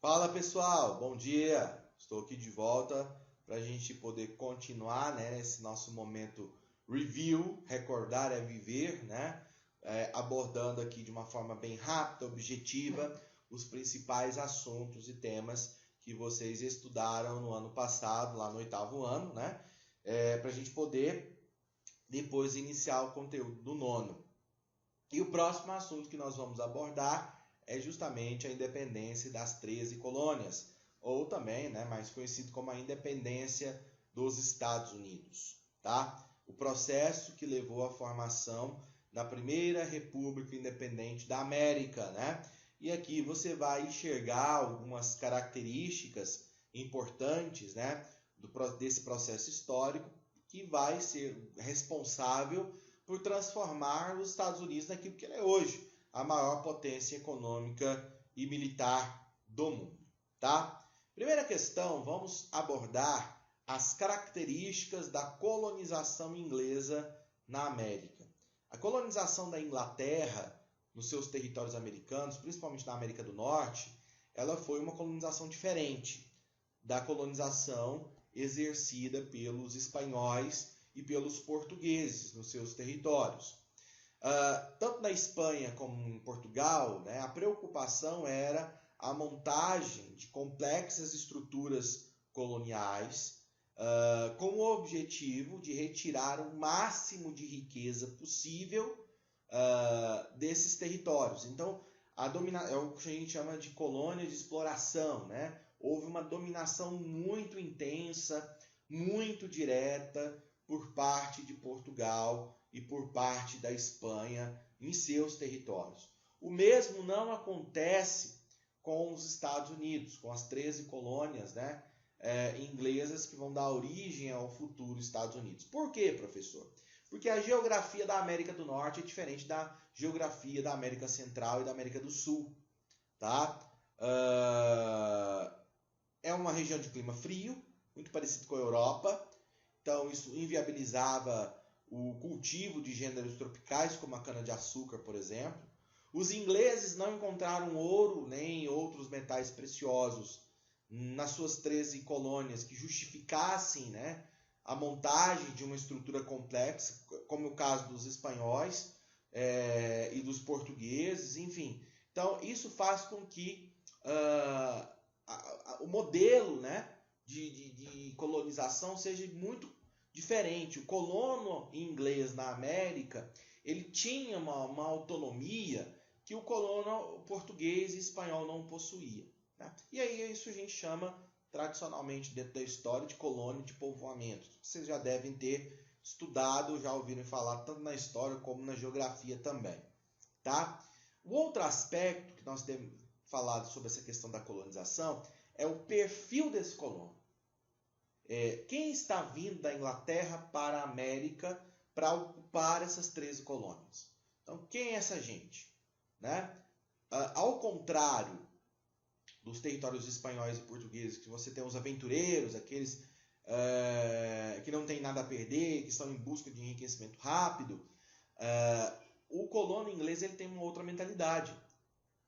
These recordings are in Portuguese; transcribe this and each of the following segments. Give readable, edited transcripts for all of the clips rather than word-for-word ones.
Fala pessoal, bom dia! Estou aqui de volta para a gente poder continuar, né, nesse nosso momento review, recordar é viver, né? Abordando aqui de uma forma bem rápida, objetiva, os principais assuntos e temas que vocês estudaram no ano passado, lá no oitavo ano, né? Para a gente poder depois iniciar o conteúdo do nono. E o próximo assunto que nós vamos abordar é justamente a independência das 13 colônias, ou também, né, mais conhecido como a independência dos Estados Unidos, tá? O processo que levou à formação da primeira República Independente da América, né? E aqui você vai enxergar algumas características importantes, né, desse processo histórico que vai ser responsável por transformar os Estados Unidos naquilo que ele é hoje, a maior potência econômica e militar do mundo, tá? Primeira questão, vamos abordar as características da colonização inglesa na América. A colonização da Inglaterra nos seus territórios americanos, principalmente na América do Norte, ela foi uma colonização diferente da colonização exercida pelos espanhóis e pelos portugueses nos seus territórios. Tanto na Espanha como em Portugal, né, a preocupação era a montagem de complexas estruturas coloniais com o objetivo de retirar o máximo de riqueza possível desses territórios. Então, é o que a gente chama de colônia de exploração, né? Houve uma dominação muito intensa, muito direta por parte de Portugal e por parte da Espanha em seus territórios. O mesmo não acontece com os Estados Unidos, com as 13 colônias, né, inglesas que vão dar origem ao futuro Estados Unidos. Por quê, professor? Porque a geografia da América do Norte é diferente da geografia da América Central e da América do Sul, tá? É uma região de clima frio, muito parecido com a Europa, então isso inviabilizava o cultivo de gêneros tropicais, como a cana-de-açúcar, por exemplo. Os ingleses não encontraram ouro nem outros metais preciosos nas suas 13 colônias que justificassem, né, a montagem de uma estrutura complexa, como o caso dos espanhóis e dos portugueses, enfim. Então, isso faz com que o modelo, né, de colonização seja muito diferente. O colono inglês na América, ele tinha uma autonomia que o colono português e espanhol não possuía, né? E aí isso a gente chama tradicionalmente dentro da história de colônia de povoamento. Vocês já devem ter estudado, já ouviram falar tanto na história como na geografia também, tá? O outro aspecto que nós temos falado sobre essa questão da colonização é o perfil desse colono. Quem está vindo da Inglaterra para a América para ocupar essas 13 colônias? Então, quem é essa gente? Né? Ao contrário dos territórios espanhóis e portugueses, que você tem os aventureiros, aqueles que não têm nada a perder, que estão em busca de enriquecimento rápido, o colono inglês ele tem uma outra mentalidade.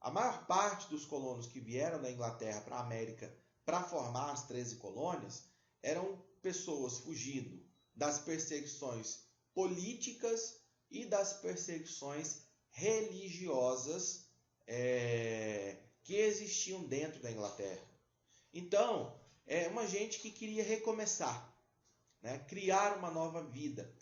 A maior parte dos colonos que vieram da Inglaterra para a América para formar as 13 colônias eram pessoas fugindo das perseguições políticas e das perseguições religiosas que existiam dentro da Inglaterra. Então, é uma gente que queria recomeçar, né? Criar uma nova vida,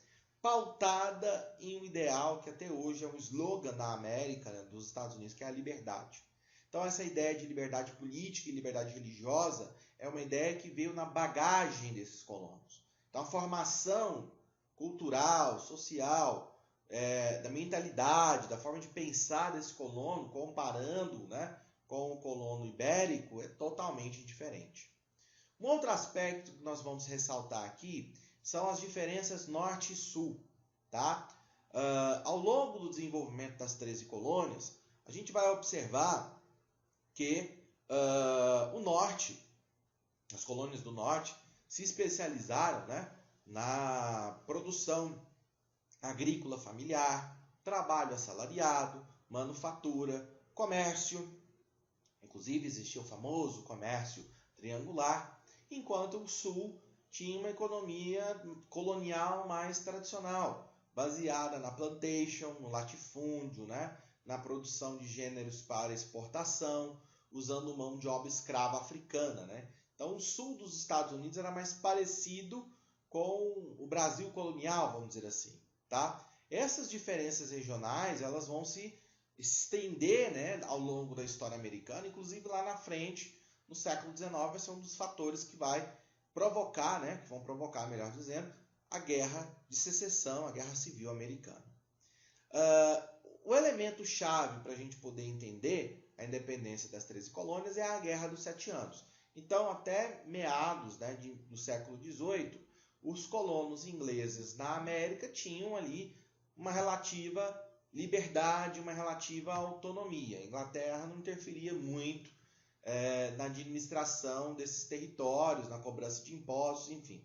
pautada em um ideal que até hoje é um slogan da América, né, dos Estados Unidos, que é a liberdade. Então, essa ideia de liberdade política e liberdade religiosa é uma ideia que veio na bagagem desses colonos. Então, a formação cultural, social, da mentalidade, da forma de pensar desse colono, comparando, né, com o colono ibérico, é totalmente diferente. Um outro aspecto que nós vamos ressaltar aqui são as diferenças norte e sul, tá? Ao longo do desenvolvimento das 13 colônias, a gente vai observar que o norte, as colônias do norte, se especializaram, né, na produção agrícola familiar, trabalho assalariado, manufatura, comércio, Inclusive existia o famoso comércio triangular, enquanto o Sul tinha uma economia colonial mais tradicional, baseada na plantation, no latifúndio, né? Na produção de gêneros para exportação, usando mão de obra escrava africana, né? Então, o sul dos Estados Unidos era mais parecido com o Brasil colonial, vamos dizer assim, tá? Essas diferenças regionais, elas vão se estender, né, ao longo da história americana, inclusive lá na frente, no século XIX, vai ser um dos fatores que vai provocar, né, que vão provocar, melhor dizendo, a Guerra de Secessão, a Guerra Civil Americana. O elemento chave para a gente poder entender a independência das 13 colônias é a Guerra dos 7 Anos. Então, até meados, né, do século XVIII, os colonos ingleses na América tinham ali uma relativa liberdade, uma relativa autonomia. A Inglaterra não interferia muito na administração desses territórios, na cobrança de impostos, enfim.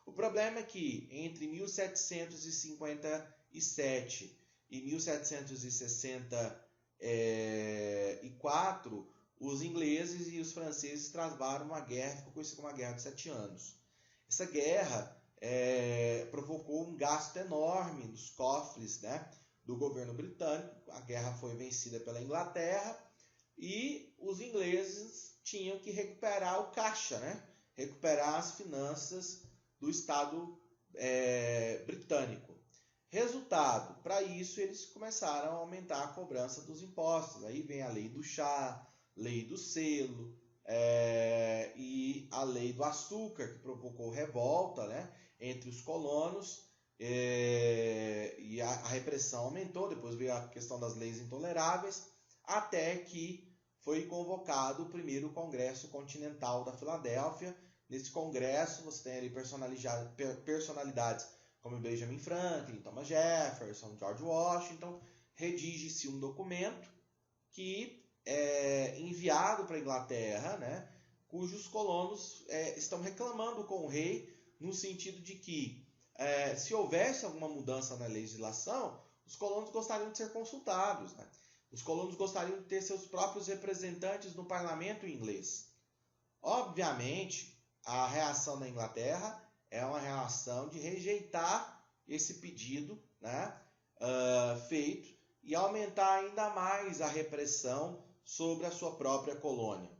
O problema é que entre 1757 e 1764, os ingleses e os franceses travaram uma guerra que ficou conhecida como a Guerra dos 7 Anos. Essa guerra provocou um gasto enorme nos cofres, né, do governo britânico. A guerra foi vencida pela Inglaterra e os ingleses tinham que recuperar o caixa, né, recuperar as finanças do Estado britânico. Resultado, para isso eles começaram a aumentar a cobrança dos impostos. Aí vem a lei do chá, lei do selo e a lei do açúcar, que provocou revolta, né, entre os colonos, e a repressão aumentou. Depois veio a questão das leis intoleráveis, até que foi convocado o primeiro Congresso Continental da Filadélfia. Nesse congresso você tem ali personalidades como Benjamin Franklin, Thomas Jefferson, George Washington. Redige-se um documento que é enviado para a Inglaterra, né, cujos colonos estão reclamando com o rei, no sentido de que se houvesse alguma mudança na legislação, os colonos gostariam de ser consultados, né? Os colonos gostariam de ter seus próprios representantes no parlamento inglês. Obviamente, a reação da Inglaterra é uma reação de rejeitar esse pedido, né, feito, e aumentar ainda mais a repressão sobre a sua própria colônia.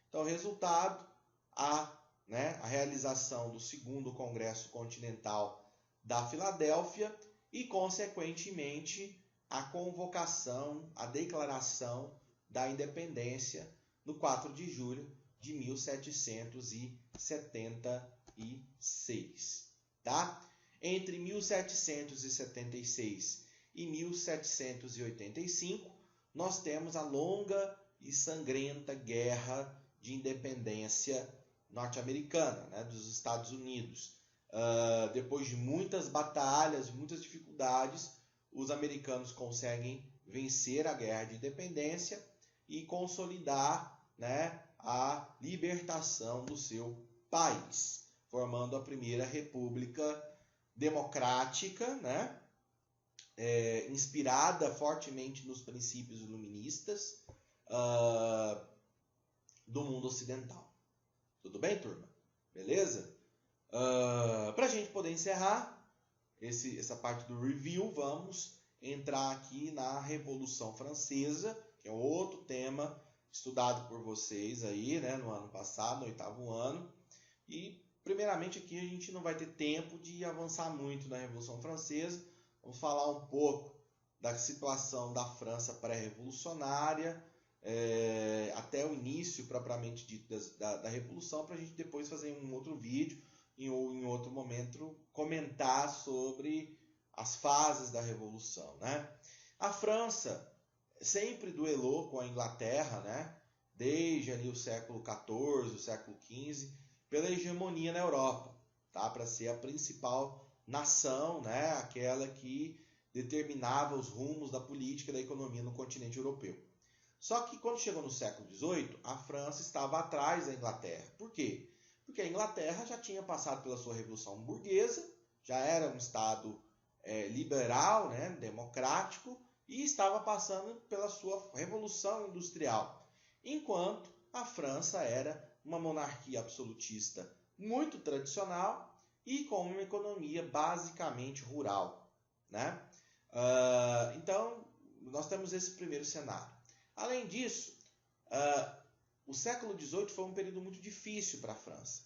Então, resultado, a realização do segundo Congresso Continental da Filadélfia e, consequentemente, a convocação, a declaração da independência no 4 de julho de 1776. Tá? Entre 1776 e 1785, nós temos a longa e sangrenta Guerra de Independência norte-americana, né, dos Estados Unidos. Depois de muitas batalhas, muitas dificuldades, os americanos conseguem vencer a Guerra de Independência e consolidar, né, a libertação do seu país, formando a primeira república democrática, né, inspirada fortemente nos princípios iluministas do mundo ocidental. Tudo bem, turma? Beleza? Para a gente poder encerrar essa parte do review, vamos entrar aqui na Revolução Francesa, que é outro tema estudado por vocês aí, né, no ano passado, no 8º ano. E, primeiramente, aqui a gente não vai ter tempo de avançar muito na Revolução Francesa. Vamos falar um pouco da situação da França pré-revolucionária, até o início propriamente dito da Revolução, para a gente depois fazer um outro vídeo, em outro momento, comentar sobre as fases da Revolução, né? A França sempre duelou com a Inglaterra, né, desde ali o século XIV, o século XV, pela hegemonia na Europa, tá? Para ser a principal nação, né, aquela que determinava os rumos da política e da economia no continente europeu. Só que quando chegou no século XVIII, a França estava atrás da Inglaterra. Por quê? Porque a Inglaterra já tinha passado pela sua Revolução Burguesa, já era um Estado liberal, né, democrático, e estava passando pela sua Revolução Industrial. enquanto a França era uma monarquia absolutista muito tradicional e com uma economia basicamente rural, né? Então, nós temos esse primeiro cenário. Além disso, o século XVIII foi um período muito difícil para a França.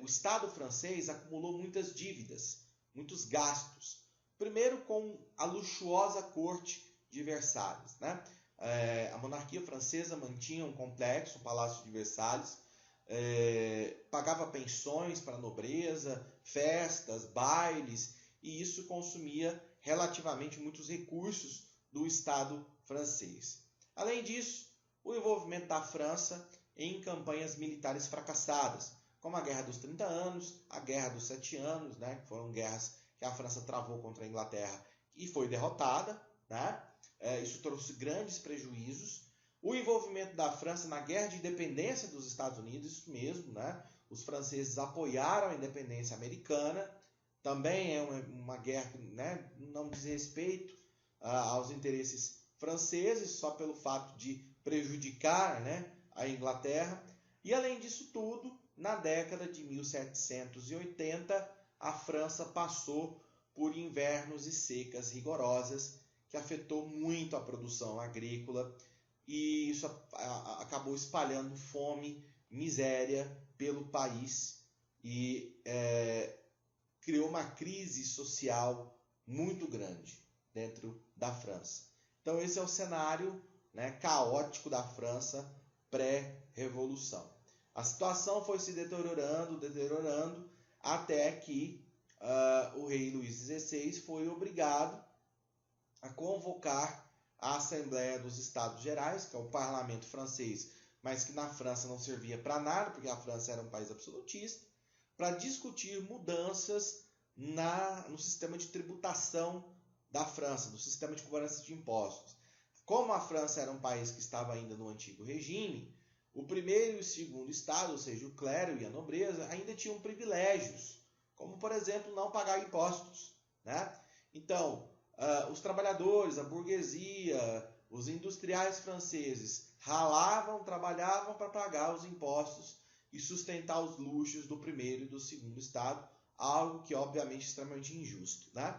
O Estado francês acumulou muitas dívidas, muitos gastos. Primeiro com a luxuosa corte de Versalhes, né? A monarquia francesa mantinha um complexo, o Palácio de Versalhes, pagava pensões para a nobreza, festas, bailes, e isso consumia relativamente muitos recursos do Estado francês. Além disso, o envolvimento da França em campanhas militares fracassadas, como a Guerra dos 30 Anos, a Guerra dos 7 Anos, né, que foram guerras que a França travou contra a Inglaterra e foi derrotada, né? Isso trouxe grandes prejuízos. O envolvimento da França na Guerra de Independência dos Estados Unidos, isso mesmo, né? Os franceses apoiaram a independência americana, também é uma guerra que, né, não diz respeito aos interesses franceses, só pelo fato de prejudicar, né, a Inglaterra. E além disso tudo, na década de 1780, a França passou por invernos e secas rigorosas, que afetou muito a produção agrícola, e isso acabou espalhando fome, miséria pelo país e criou uma crise social muito grande dentro da França. Então esse é o cenário, né, caótico da França pré-revolução. A situação foi se deteriorando, até que o rei Luís XVI foi obrigado a convocar a Assembleia dos Estados Gerais, que é o parlamento francês, mas que na França não servia para nada, porque a França era um país absolutista, para discutir mudanças no sistema de tributação da França, no sistema de cobrança de impostos. Como a França era um país que estava ainda no antigo regime, o primeiro e o segundo estado, ou seja, o clero e a nobreza, ainda tinham privilégios, como, por exemplo, não pagar impostos, né? Então, os trabalhadores, a burguesia, os industriais franceses ralavam, trabalhavam para pagar os impostos e sustentar os luxos do primeiro e do segundo estado, algo que obviamente é extremamente injusto, né?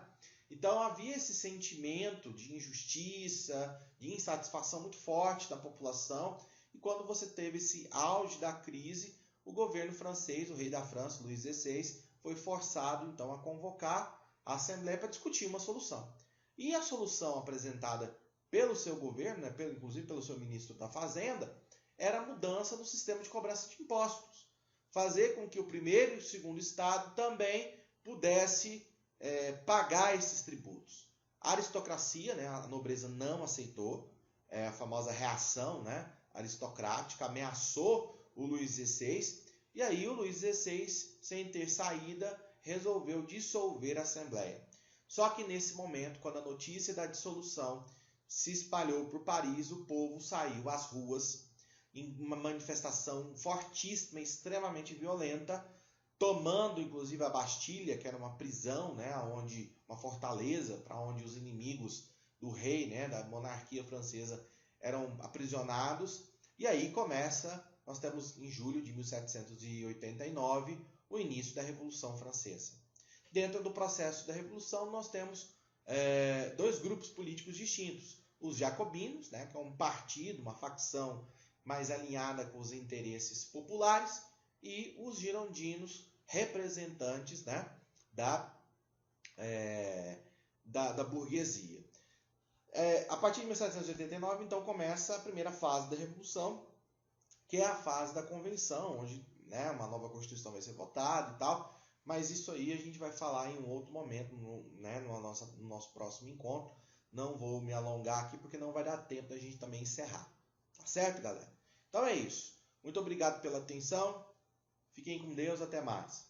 Então havia esse sentimento de injustiça, de insatisfação muito forte da população, e quando você teve esse auge da crise, o governo francês, o rei da França, Luís XVI, foi forçado então a convocar a Assembleia para discutir uma solução. E a solução apresentada pelo seu governo, né, inclusive pelo seu ministro da Fazenda, era a mudança do sistema de cobrança de impostos. Fazer com que o primeiro e o segundo estado também pudesse pagar esses tributos. A aristocracia, né, a nobreza não aceitou, a famosa reação, né, aristocrática, ameaçou o Luís XVI, e aí o Luís XVI, sem ter saída, resolveu dissolver a Assembleia. Só que nesse momento, quando a notícia da dissolução se espalhou por Paris, o povo saiu às ruas em uma manifestação fortíssima, extremamente violenta, tomando inclusive a Bastilha, que era uma prisão, né, uma fortaleza para onde os inimigos do rei, né, da monarquia francesa eram aprisionados. E aí nós temos em julho de 1789 o início da Revolução Francesa. Dentro do processo da Revolução nós temos dois grupos políticos distintos. Os jacobinos, né, que é um partido, uma facção mais alinhada com os interesses populares, e os girondinos, representantes, né, da burguesia. A partir de 1789, então, começa a primeira fase da Revolução, que é a fase da Convenção, onde, né, uma nova Constituição vai ser votada e tal, mas isso aí a gente vai falar em um outro momento, né, no nosso próximo encontro. Não vou me alongar aqui, porque não vai dar tempo da gente também encerrar. Tá certo, galera? Então é isso. Muito obrigado pela atenção. Fiquem com Deus. Até mais.